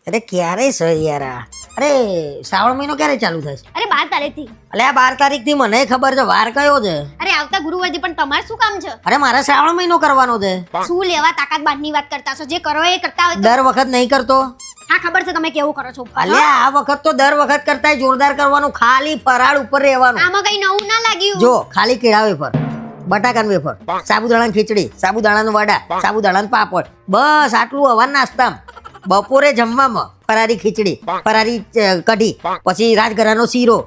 અરે ક્યારે છે યાર આ? અરે શ્રાવણ મહિનો ક્યારે ચાલુ થશે? અરે 12 તારીખથી. અલે આ 12 તારીખથી મને ખબર છે, વાર કયો છે? અરે આવતા ગુરુવારથી. પણ તમારે શું કામ છે? અરે મારે શ્રાવણ મહિનો કરવાનો છે. શું લેવા તાકાત બાદની વાત કરતા છો? જે કરો એ કરતા હોય તો. દર વખત નહીં કરતો. હા ખબર છે તમે કેવું કરો છો. અલે આ વખત તો દર વખત કરતા જોરદાર કરવાનું, ખાલી ફરાળ ઉપર રહેવાનું. આમાં કઈ નવું ના લાગ્યું. જો ખાલી કેળા વેફર, બટાકાનું વેફર, સાબુદાણાની ખીચડી, સાબુદાણાનું વડા, સાબુદાણાનું પાપડ, બસ આટલું હવા નાસ્તામાં. બપોરે જમવામાં ફરારી ખીચડી, ફરારી કઢી, પછી રાજગરાનો શીરો,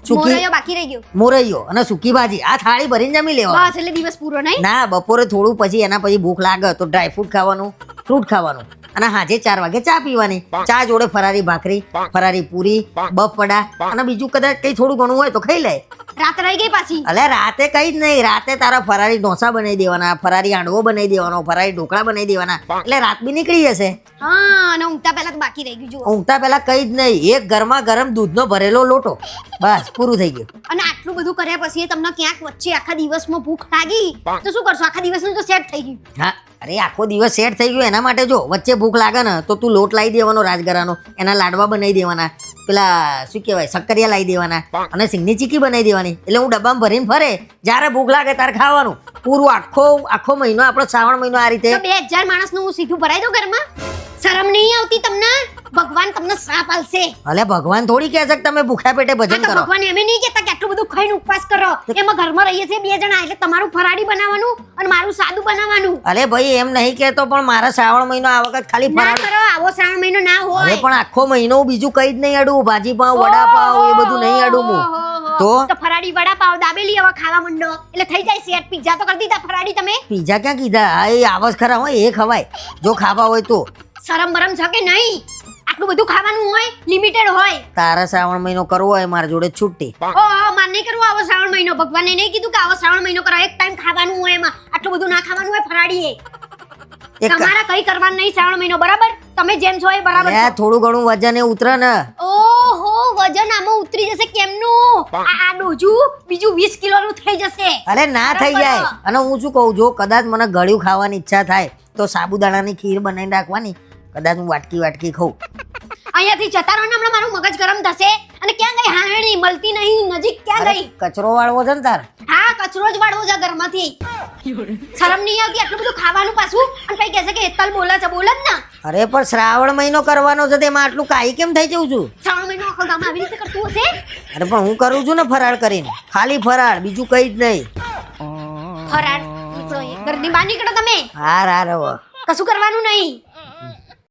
મોરૈયો બાકી રહી ગયો. મોરૈયો અને સૂકી ભાજી. આ થાળી ભરીને જમી લેવા. બસ એટલે દિવસ પૂરો નહીં. ના, બપોરે થોડું, પછી એના પછી ભૂખ લાગે તો ડ્રાય ફ્રૂટ ખાવાનું, ફ્રૂટ ખાવાનું, અને હાજે 4 વાગે ચા પીવાની. ચા જોડે ફરારી ભાખરી, ફરારી પૂરી, બફડા, અને બીજું કદાચ કઈ થોડું ઘણું હોય તો ખાઈ લે. રાત રહી ગઈ પાછી. અલે રાતે કઈ જ નહીં, રાતે તારા ફરારી ઢોસા બનાવી દેવાના, ફરારી હાંડવો બનાવી દેવાનો, ફરારી ઢોકળા બનાવી દેવાના, એટલે રાત બી નીકળી જશે. હા, અને ઊંઘતા પહેલા તો બાકી રહી ગયું. જુઓ, ઊંઘતા પહેલા કઈ જ નહીં, એક ગરમા ગરમ દૂધનો ભરેલો લોટો, બસ પૂરું થઈ ગયું. અને આટલું બધું કર્યા પછી તમને ક્યાંક વચ્ચે આખા દિવસમાં ભૂખ લાગી તો શું કરશો? આખા દિવસનું તો સેટ થઈ ગયું. હા, અરે આખો દિવસ સેટ થઈ ગયો. એના માટે જો વચ્ચે ભૂખ લાગે ને તો તું લોટ લાવી દેવાનો રાજગરાનો, એના લાડવા બનાવી દેવાના, પેલા શું કહેવાય શક્કરિયા લાવી દેવાના, અને સિંગની ચીકી બનાવી દેવાની. એટલે હું ડબ્બામાં ભરીને ફરે, જ્યારે ભૂખ લાગે ત્યારે ખાવાનું. પૂરું આખો મહિનો આપણો શ્રાવણ મહિનો આ રીતે. તો 2000 માણસનું હું સીધું ભરાઈ દઉં ઘરમાં? શરમ નહીં આવતી તમને? ભગવાન તમને શ્રાપ આલશે. અલે ભગવાન થોડી કહે છે કે તમે ભૂખ્યા પેટે ભજન કરો. ભગવાન એમ નહીં કહેતા કે આટલું બધું ખાઈને ઉપવાસ કરો. એમાં ઘરમાં રહીએ છીએ 2 જણા, એટલે તમારું ફરાળી બનાવવાનું અને મારું સાદું બનાવવાનું. અલે ભાઈ એમ નહીં કહેતો, પણ મારા શ્રાવણ મહિનો આ વખત ખાલી ના ફરાળ. કરો, આવો શ્રાવણ મહિનો ના હોય. અરે પણ આખો મહિનો હું બીજું કઈ જ નહીં અડું. ભાજી પાવ, વડા પાવ એ બધું નહીં અડું હું. તો ફરાળી વડા પાવ દાબેલી હવે ખાવા માંડો એટલે થઈ જાય સેટ. પિઝા તો કરી દીધા, ફરાળી તમે? પીઝા ક્યાં કીધા? આ એ આવસ ખરા હોય એ ખવાય જો ખાવા હોય તો. શરમ બરમ છે કે નહીં? આટલું બધું ખાવાનું હોય, લિમિટેડ હોય. તારા શ્રાવણ મહિનો કરવો હોય મારા જોડે છૂટી. માર નહીં કરવું આવો શ્રાવણ મહિનો. ભગવાને નહીં કીધું કે આવો શ્રાવણ મહિનો કરો. એક ટાઈમ ખાવાનું હોય, એમાં આટલું બધું ના ખાવાનું હોય ફરાળીએ. તમારા કઈ કરવાનું નહીં શ્રાવણ મહિનો, બરાબર? તમે જેમ છો એ બરાબર છો. થોડું ઘણું વજન એ ઉતરે ને. ઓહો, વજન આમાં ઉતરી જશે કેમનું? આ ડોજું બીજું 20 કિલોનું થઈ જશે. અરે ના થઈ જાય. અને હું શું કહું, જો કદાચ મને ગળ્યું ખાવાની ઈચ્છા થાય તો સાબુદાણાની ખીર બનાવીને રાખવાની, કદાચ હું વાટકી ખાઉં. અહીંયાથી જતા રહો ને, હમણાં મારું મગજ ગરમ થશે. અને ક્યાં ગઈ હાણી? મળતી નહીં, નજીક ક્યાં ગઈ? કચરો વાળવો છે ને તાર? હા, કચરો જ વાળવો છે ઘરમાંથી. શરમ નહીં આવતી આટલું બધું ખાવાનું પાછું? અને કઈ કહેશે કે હેતલ બોલે છે? બોલે જ ને. અરે પણ શ્રાવણ મહિનો કરવાનો છે તેમાં આટલું કાઈ કેમ થઈ જઉં છું? શ્રાવણ મહિનો આખો ગામ આવી રીતે કરતું હશે? અરે પણ હું કરું છું ને ફરાળ કરીને, ખાલી ફરાળ, બીજું કઈ જ નહીં. ફરાળ નીકળો, ઘરની બહાર નીકળો તમે. હાર હવે કશું કરવાનું નહીં.